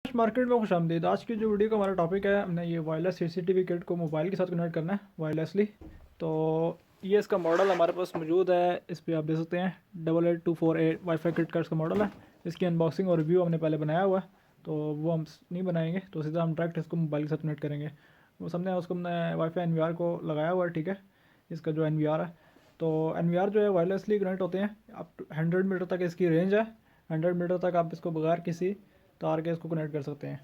Market में खुशामदीद। आज की जो वीडियो का हमारा टॉपिक है, हमने ये वायरलेस सीसीटीवी किट को मोबाइल के साथ कनेक्ट करना है वायरलेसली। तो ये इसका मॉडल हमारे पास मौजूद है, इस पर आप देख सकते हैं 8824A वाईफाई किट का इसका मॉडल है। इसकी अनबॉक्सिंग और रिव्यू हमने पहले बनाया हुआ है, तो वो हम नहीं बनाएंगे, तो सीधा हम डायरेक्ट इसको मोबाइल के साथ कनेक्ट करेंगे। वो हमने उसको हमने वाईफाई NVR को लगाया हुआ है, ठीक है। इसका जो NVR है, तो NVR जो है वायरलेसली कनेक्ट होते हैं। अप टू 100 मीटर तक इसकी रेंज है। 100 मीटर तक आप इसको बगैर किसी तार के इसको कनेक्ट कर सकते हैं।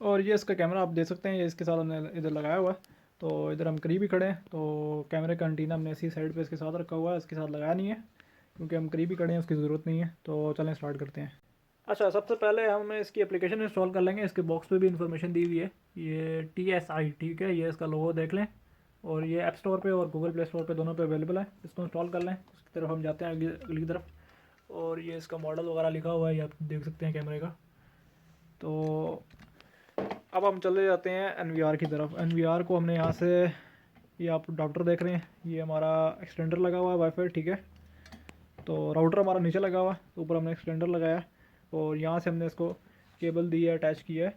और ये इसका कैमरा आप देख सकते हैं, ये इसके साथ हमने इधर लगाया हुआ है। तो इधर हम करीब ही खड़े हैं, तो कैमरे का एंटीना हमने इसी साइड पे इसके साथ रखा हुआ है, इसके साथ लगाया नहीं है क्योंकि हम करीब ही खड़े हैं, उसकी ज़रूरत नहीं है। तो चलें स्टार्ट करते हैं। अच्छा, सबसे पहले हम इसकी एप्लीकेशन इंस्टॉल कर लेंगे। इसके बॉक्स पे भी इंफॉर्मेशन दी हुई है, ये TSI, ठीक है। ये इसका लोगो देख लें, और ये ऐप स्टोर पे और गूगल प्ले स्टोर पे दोनों पे अवेलेबल है। इसको इंस्टॉल कर लें। उसकी तरफ हम जाते हैं, अगली तरफ। और ये इसका मॉडल वगैरह लिखा हुआ है, ये आप देख सकते हैं कैमरे का। तो अब हम चले जाते हैं NVR की तरफ। NVR को हमने यहाँ से, ये आप अडाप्टर देख रहे हैं, ये हमारा एक्सटेंडर लगा हुआ है वाईफाई, ठीक है। तो राउटर हमारा नीचे लगा हुआ है, तो ऊपर हमने एक्सटेंडर लगाया और यहाँ से हमने इसको केबल दी है, अटैच किया है।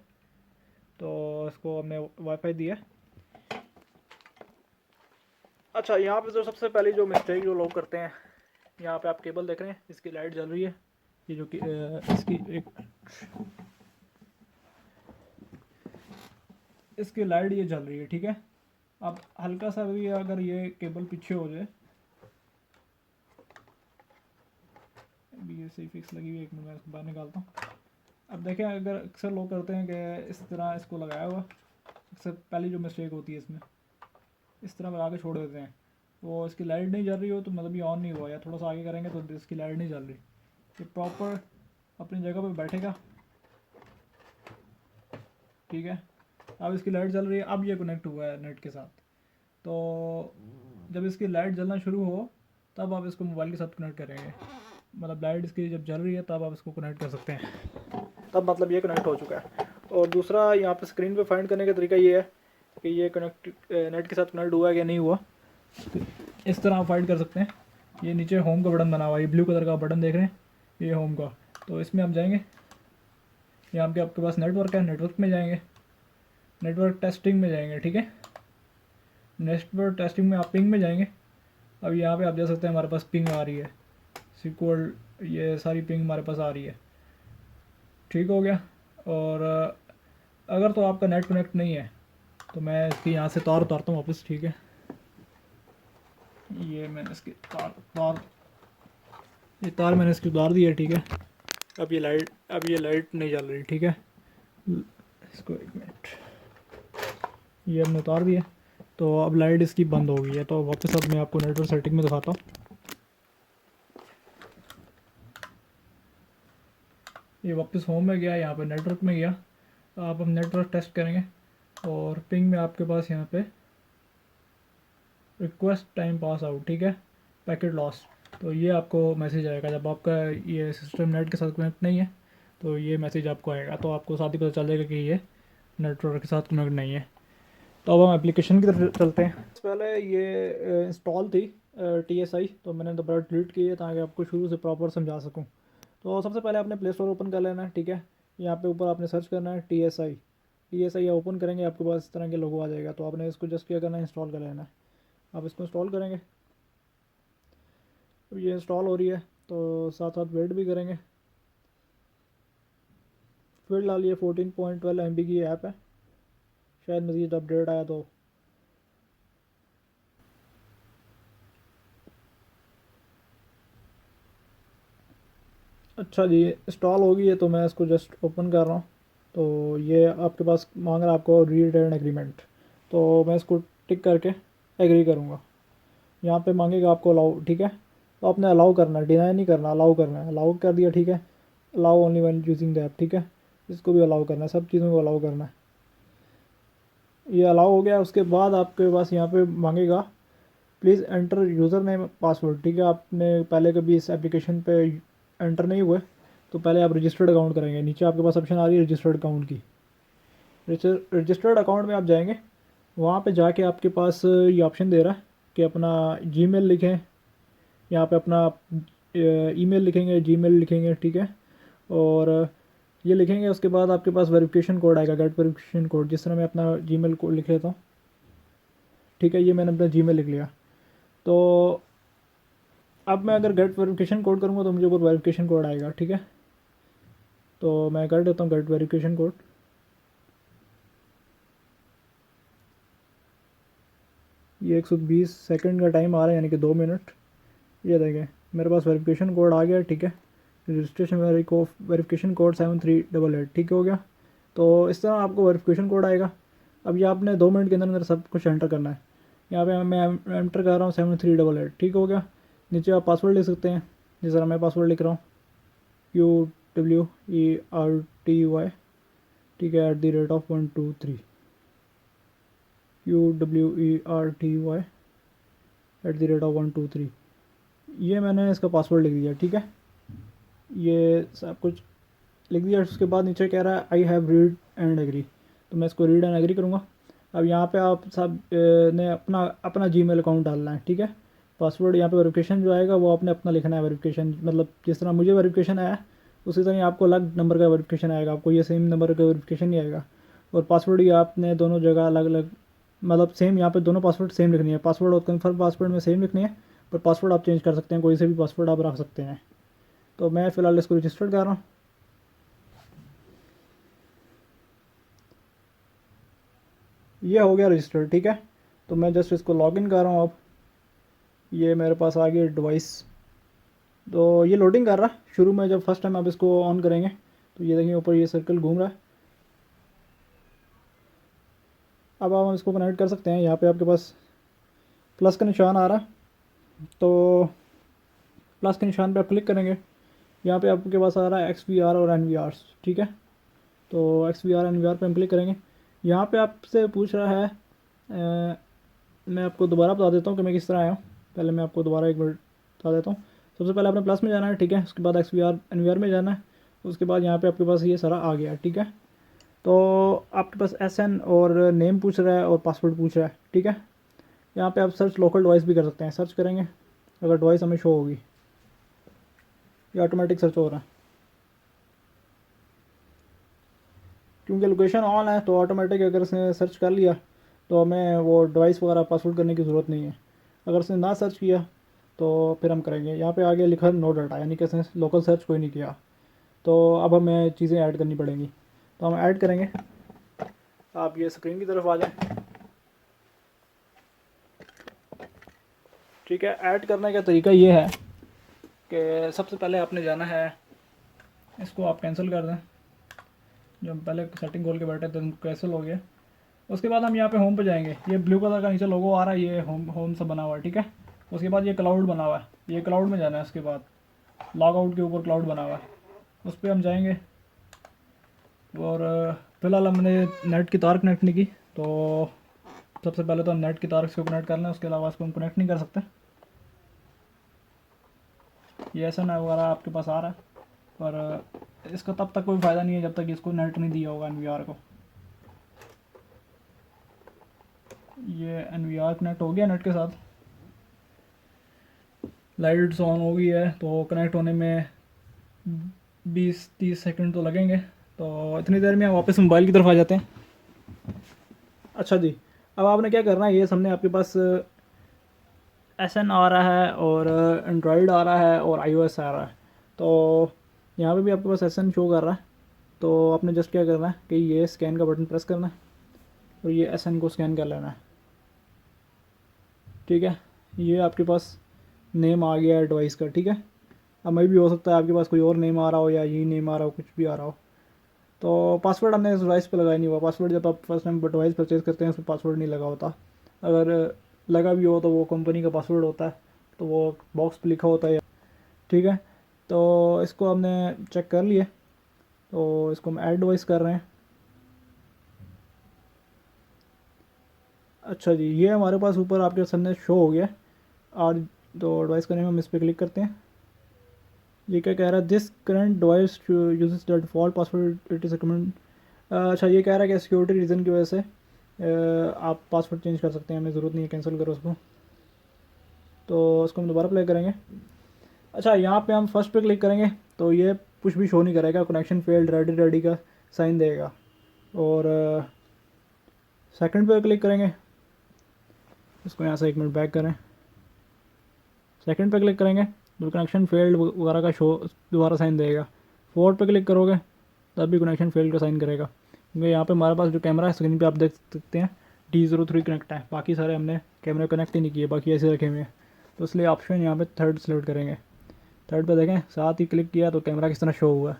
तो इसको हमने वाईफाई दिया है। अच्छा, यहाँ पे जो सबसे पहले जो मिस्टेक जो लोग करते हैं, यहाँ पे आप केबल देख रहे हैं, इसकी लाइट जल रही है। ये जो कि इसकी लाइट ये जल रही है, ठीक है। अब हल्का सा भी अगर ये केबल पीछे हो जाए, अभी ये सही फिक्स लगी हुई है, एक मिनट में इसको बाहर निकालता हूँ। अब देखें, अगर अक्सर लोग करते हैं कि इस तरह इसको लगाया हुआ, अक्सर पहली जो मिस्टेक होती है इसमें, इस तरह लगा के छोड़ देते हैं, तो इसकी लाइट नहीं जल रही हो तो मतलब ये ऑन नहीं हुआ, या थोड़ा सा आगे करेंगे तो इसकी लाइट नहीं जल रही। ये प्रॉपर अपनी जगह पर बैठेगा, ठीक है। अब इसकी लाइट जल रही है, अब ये कनेक्ट हुआ है नेट के साथ। तो जब इसकी लाइट जलना शुरू हो, तब आप इसको मोबाइल के साथ कनेक्ट करेंगे। मतलब लाइट इसकी जब जल रही है तब आप इसको कनेक्ट कर सकते हैं, तब मतलब ये कनेक्ट हो चुका है। और दूसरा, यहाँ पे स्क्रीन पे फाइंड करने का तरीका ये है कि ये कनेक्ट नेट के साथ कनेक्ट हुआ है या नहीं हुआ। तो इस तरह आप फाइंड कर सकते हैं। ये नीचे होम का बटन बना हुआ है, ये ब्लू कलर का बटन देख रहे हैं, ये होम का। तो इसमें आप जाएंगे, यहाँ पे आपके पास नेटवर्क है, नेटवर्क में जाएंगे, नेटवर्क टेस्टिंग में जाएंगे, ठीक है। नेटवर्क टेस्टिंग में आप पिंग में जाएंगे। अब यहाँ पे आप देख सकते हैं हमारे पास पिंग आ रही है, सिक्वल, ये सारी पिंग हमारे पास आ रही है, ठीक हो गया। और अगर तो आपका नेट कनेक्ट नहीं है, तो मैं इसकी यहाँ से तार उतारता हूँ वापस, ठीक है। ये मैंने इसकी तार मैंने इसकी उतार दी है, ठीक है। अब ये लाइट नहीं जल रही, ठीक है। इसको एक मिनट, ये हमने उतार दिया, तो अब लाइट इसकी बंद हो गई है। तो वापस अब मैं आपको नेटवर्क सेटिंग में दिखाता हूँ। ये वापस होम में गया, यहाँ पे नेटवर्क में गया। अब हम नेटवर्क टेस्ट करेंगे, और पिंग में आपके पास यहाँ पे रिक्वेस्ट टाइम पास आउट, ठीक है, पैकेट लॉस। तो ये आपको मैसेज आएगा जब आपका ये सिस्टम नेट के साथ कनेक्ट नहीं है, तो ये मैसेज आपको आएगा। तो आपको साथ ही पता चल जाएगा कि ये नेटवर्क के साथ कनेक्ट नहीं है। तो अब हम एप्लीकेशन की तरफ चलते हैं। पहले ये इंस्टॉल थी TSI, तो मैंने दोबारा डिलीट की है ताकि आपको शुरू से प्रॉपर समझा सकूँ। तो सबसे पहले आपने प्ले स्टोर ओपन कर लेना है, ठीक है। यहाँ पे ऊपर आपने सर्च करना है TSI ओपन करेंगे, आपके पास इस तरह के लोगो आ जाएगा। तो आपने इसको जस्ट क्या करना है, इंस्टॉल कर लेना है। आप इसको इंस्टॉल करेंगे, अब ये इंस्टॉल हो रही है, तो साथ साथ वेट भी करेंगे। फिलहाल ये 14.12 MB की ऐप है, शायद मज़ीद अपडेट आया तो। अच्छा जी, इंस्टॉल हो गई है, तो मैं इसको जस्ट ओपन कर रहा हूँ। तो ये आपके पास मांग रहा है आपको रीड एंड एग्रीमेंट, तो मैं इसको टिक करके एग्री करूँगा। यहाँ पे मांगेगा आपको अलाउ, ठीक है। तो आपने अलाउ करना है, डिनाई नहीं करना, अलाउ करना है। अलाउ कर दिया, ठीक है। Allow only one using the app, ठीक है। इसको भी अलाउ करना है, सब चीज़ों को अलाउ करना है। ये अलाउ हो गया। उसके बाद आपके पास यहाँ पे मांगेगा please enter user name password, ठीक है। आपने पहले कभी इस एप्लीकेशन पे एंटर नहीं हुए, तो पहले आप रजिस्टर्ड अकाउंट करेंगे। नीचे आपके पास ऑप्शन आ रही है रजिस्टर्ड अकाउंट की। रजिस्टर्ड अकाउंट में आप जाएंगे, वहाँ पे जाके आपके पास ये ऑप्शन दे रहा है कि अपना जीमेल लिखें, यहाँ पे अपना ईमेल लिखेंगे, जीमेल लिखेंगे, ठीक है। और ये लिखेंगे, उसके बाद आपके पास वेरिफिकेशन कोड आएगा, गेट वेरिफिकेशन कोड। जिस तरह मैं अपना जीमेल कोड लिख लेता हूँ, ठीक है, ये मैंने अपना जीमेल लिख लिया। तो अब मैं अगर गेट वेरिफिकेशन कोड करूँगा तो मुझे ऊपर वेरिफिकेशन कोड आएगा, ठीक है। तो मैं कर देता हूँ गेट वेरिफिकेशन कोड। ये 120 सेकंड का टाइम आ रहा है, यानी कि 2 मिनट। ये देखें मेरे पास वेरिफिकेशन कोड आ गया, ठीक है। रजिस्ट्रेशन वेरिफिकेशन कोड 7388, ठीक हो गया। तो इस तरह आपको वेरिफिकेशन कोड आएगा। अब ये आपने 2 मिनट के अंदर अंदर सब कुछ एंटर करना है। यहाँ पे मैं एंटर कर रहा हूँ 7388, ठीक हो गया। नीचे आप पासवर्ड लिख सकते हैं, जिस तरह मैं पासवर्ड लिख रहा हूँ, QWERTY, ठीक है, @123, QWERTY @123। ये मैंने इसका पासवर्ड लिख दिया, ठीक है। ये सब कुछ लिख दिया। उसके बाद नीचे कह रहा है I have read and agree, तो मैं इसको रीड एंड एग्री करूँगा। अब यहाँ पे आप सब ने अपना अपना जीमेल अकाउंट डालना है, ठीक है। पासवर्ड यहाँ पे वेरिफिकेशन जो आएगा वो आपने अपना लिखना है। वेरिफिकेशन मतलब जिस तरह मुझे वेरिफिकेशन आया उसी तरह आपको अलग नंबर का वेरिफिकेशन आएगा, आपको ये सेम नंबर का वेरिफिकेशन नहीं आएगा। और पासवर्ड ये आपने दोनों जगह अलग अलग, मतलब सेम, यहाँ पे दोनों पासवर्ड सेम लिखनी है। पासवर्ड और कन्फर्म पासवर्ड में सेम लिखनी है, पर पासवर्ड आप चेंज कर सकते हैं, कोई से भी पासवर्ड आप रख सकते हैं। तो मैं फ़िलहाल इसको रजिस्टर कर रहा हूँ। ये हो गया रजिस्टर, ठीक है। तो मैं जस्ट इसको लॉगिन कर रहा हूँ। अब ये मेरे पास आ गई डिवाइस, तो ये लोडिंग कर रहा है। शुरू में जब फर्स्ट टाइम आप इसको ऑन करेंगे तो ये देखिए ऊपर ये सर्कल घूम रहा है। अब आप इसको कनेक्ट कर सकते हैं। यहाँ पे आपके पास प्लस का निशान आ रहा है, तो प्लस के निशान पे आप क्लिक करेंगे। यहाँ पे आपके पास आ रहा है XVR और NVR, ठीक है। तो XVR NVR पे हम क्लिक करेंगे। यहाँ पे आपसे पूछ रहा है मैं आपको दोबारा बता देता हूँ कि मैं किस तरह आया हूँ। पहले मैं आपको दोबारा एक बार बता देता हूँ। सबसे पहले आपने प्लस में जाना है, ठीक है। उसके बाद XVR NVR में जाना है। उसके बाद यहाँ पे आपके पास ये सारा आ गया, ठीक है। तो आपके पास SN और नेम पूछ रहा है और पासवर्ड पूछ रहा है, ठीक है। यहाँ पे आप सर्च लोकल डिवाइस भी कर सकते हैं। सर्च करेंगे, अगर डिवाइस हमें शो होगी, ये ऑटोमेटिक सर्च हो रहा है। क्योंकि लोकेशन ऑन है तो ऑटोमेटिक अगर इसने सर्च कर लिया तो हमें वो डिवाइस वगैरह पासवर्ड करने की ज़रूरत नहीं है। अगर इसने ना सर्च किया तो फिर हम करेंगे। यहाँ पे आगे लिखा नो डाटा, यानी कि इसने लोकल सर्च कोई नहीं किया। तो अब हमें चीज़ें ऐड करनी पड़ेंगी, तो हम ऐड करेंगे। आप ये स्क्रीन की तरफ आ जाएं, ठीक है। ऐड करने का तरीका ये है कि सबसे पहले आपने जाना है, इसको आप कैंसिल कर दें। जो हम पहले सेटिंग खोल के बैठे थे कैंसिल हो गया। उसके बाद हम यहाँ पे होम पे जाएंगे। ये ब्लू कलर का नीचे लोगो आ रहा है, ये होम होम से बना हुआ है, ठीक है। उसके बाद ये क्लाउड बना हुआ है, ये क्लाउड में जाना है। उसके बाद लॉग आउट के ऊपर क्लाउड बना हुआ है, उस पर हम जाएंगे। और फिलहाल हमने नेट की तार कनेक्ट नहीं की, तो सबसे पहले तो हम नेट की तार इसको कनेक्ट कर लें। उसके अलावा इसको हम कनेक्ट नहीं कर सकते। ये ऐसा ना वगैरह आपके पास आ रहा है, पर इसका तब तक कोई फ़ायदा नहीं है जब तक इसको नेट नहीं दिया होगा NVR को। ये NVR कनेक्ट हो गया नेट के साथ, लाइट्स ऑन हो गई है। तो कनेक्ट होने में 20-30 सेकंड तो लगेंगे। तो इतनी देर में हम वापस मोबाइल की तरफ आ जाते हैं। अच्छा जी, अब आपने क्या करना है, ये सामने आपके पास SN आ रहा है और एंड्रॉयड आ रहा है और iOS आ रहा है। तो यहाँ पे भी आपके पास SN शो कर रहा है। तो आपने जस्ट क्या करना है कि ये स्कैन का बटन प्रेस करना है और ये SN को स्कैन कर लेना है, ठीक है। ये आपके पास नेम आ गया है डिवाइस का, ठीक है। अब मैं भी हो सकता है आपके पास कोई और नेम आ रहा हो या यही नेम आ रहा हो, कुछ भी आ रहा हो। तो पासवर्ड हमने इस डिवाइस पे लगाया नहीं हुआ। पासवर्ड जब आप फर्स्ट टाइम डिवाइस परचेज़ करते हैं उसमें पासवर्ड नहीं लगा होता। अगर लगा भी हो तो वो कंपनी का पासवर्ड होता है, तो वो बॉक्स पे लिखा होता है, ठीक है। तो इसको हमने चेक कर लिया, तो इसको हम ऐड डिवाइस कर रहे हैं। अच्छा जी, ये हमारे पास ऊपर आपके सामने शो हो गया। और तो डिवाइस का नेम हम इस पर क्लिक करते हैं। ये क्या कह रहा है, this current device uses the default password it is recommend. अच्छा, ये कह रहा है कि सिक्योरिटी रीज़न की वजह से आप पासवर्ड चेंज कर सकते हैं, हमें ज़रूरत नहीं है, कैंसिल करो उसको। तो उसको हम दोबारा प्ले करेंगे। अच्छा, यहाँ पे हम फर्स्ट पे क्लिक करेंगे तो ये कुछ भी शो नहीं करेगा, कनेक्शन फेल्ड रेडी रेडी का साइन देगा। और सेकंड पे क्लिक करेंगे, इसको यहाँ से 1 मिनट बैक करें, सेकंड पे क्लिक करेंगे तो कनेक्शन फेल्ड वगैरह का शो दोबारा साइन देगा। फोर्थ पे क्लिक करोगे तब भी कनेक्शन फेल्ड का साइन करेगा, क्योंकि यहाँ पे हमारे पास जो कैमरा है स्क्रीन पे आप देख सकते हैं D03 कनेक्ट है, बाकी सारे हमने कैमरे कनेक्ट ही नहीं किए, बाकी ऐसे रखे हुए हैं। तो इसलिए ऑप्शन यहाँ पे थर्ड सेलेक्ट करेंगे। थर्ड पे देखें साथ ही क्लिक किया तो कैमरा किस तरह शो हुआ।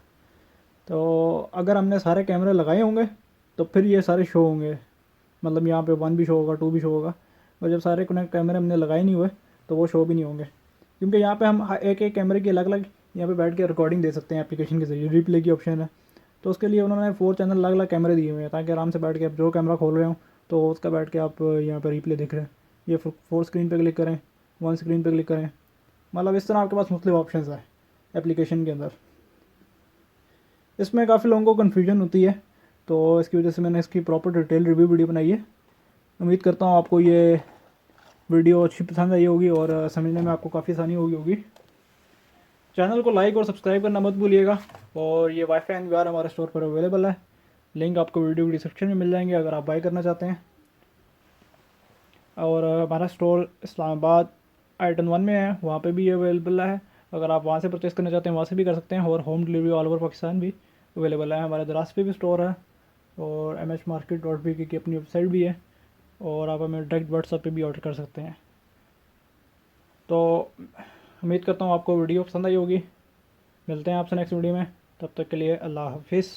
तो अगर हमने सारे कैमरे लगाए होंगे तो फिर ये सारे शो होंगे, मतलब यहाँ पे 1 भी शो होगा, 2 भी शो होगा। और जब सारे कनेक्ट कैमरे हमने लगाए नहीं हुए तो वो शो भी नहीं होंगे, क्योंकि यहाँ पे हम एक एक कैमरे की अलग अलग यहाँ पे बैठ के रिकॉर्डिंग दे सकते हैं एप्लीकेशन के जरिए। रिप्ले की ऑप्शन है, तो उसके लिए उन्होंने 4 चैनल अलग अलग कैमरे दिए हुए हैं, ताकि आराम से बैठ के आप जो कैमरा खोल रहे हो तो उसका बैठ के आप यहाँ पर रिप्ले देख रहे हैं। ये 4 स्क्रीन पे क्लिक करें, 1 स्क्रीन पे क्लिक करें, मतलब इस तरह आपके पास मुख्तलिफ ऑप्शन है एप्लीकेशन के अंदर। इसमें काफ़ी लोगों को कन्फ्यूजन होती है, तो इसकी वजह से मैंने इसकी प्रॉपर डिटेल रिव्यू वीडियो बनाई है। उम्मीद करता हूँ आपको ये वीडियो अच्छी पसंद आई होगी और समझने में आपको काफ़ी आसानी होगी। चैनल को लाइक और सब्सक्राइब करना मत भूलिएगा। और ये वाईफाई एनवीआर हमारे स्टोर पर अवेलेबल है, लिंक आपको वीडियो की डिस्क्रिप्शन में मिल जाएंगे अगर आप बाय करना चाहते हैं। और हमारा स्टोर इस्लामाबाद आइटन 1 में है, वहाँ पे भी ये अवेलेबल है। अगर आप वहाँ से परचेज़ करना चाहते हैं वहाँ से भी कर सकते हैं, और home delivery all over Pakistan भी अवेलेबल है। हमारे दराज पे भी स्टोर है, और mhmarket.bk की अपनी वेबसाइट भी है, और आप हमें डायरेक्ट व्हाट्सएप पे भी ऑर्डर कर सकते हैं। तो उम्मीद करता हूँ आपको वीडियो पसंद आई होगी। मिलते हैं आपसे नेक्स्ट वीडियो में, तब तक के लिए अल्लाह हाफिज़।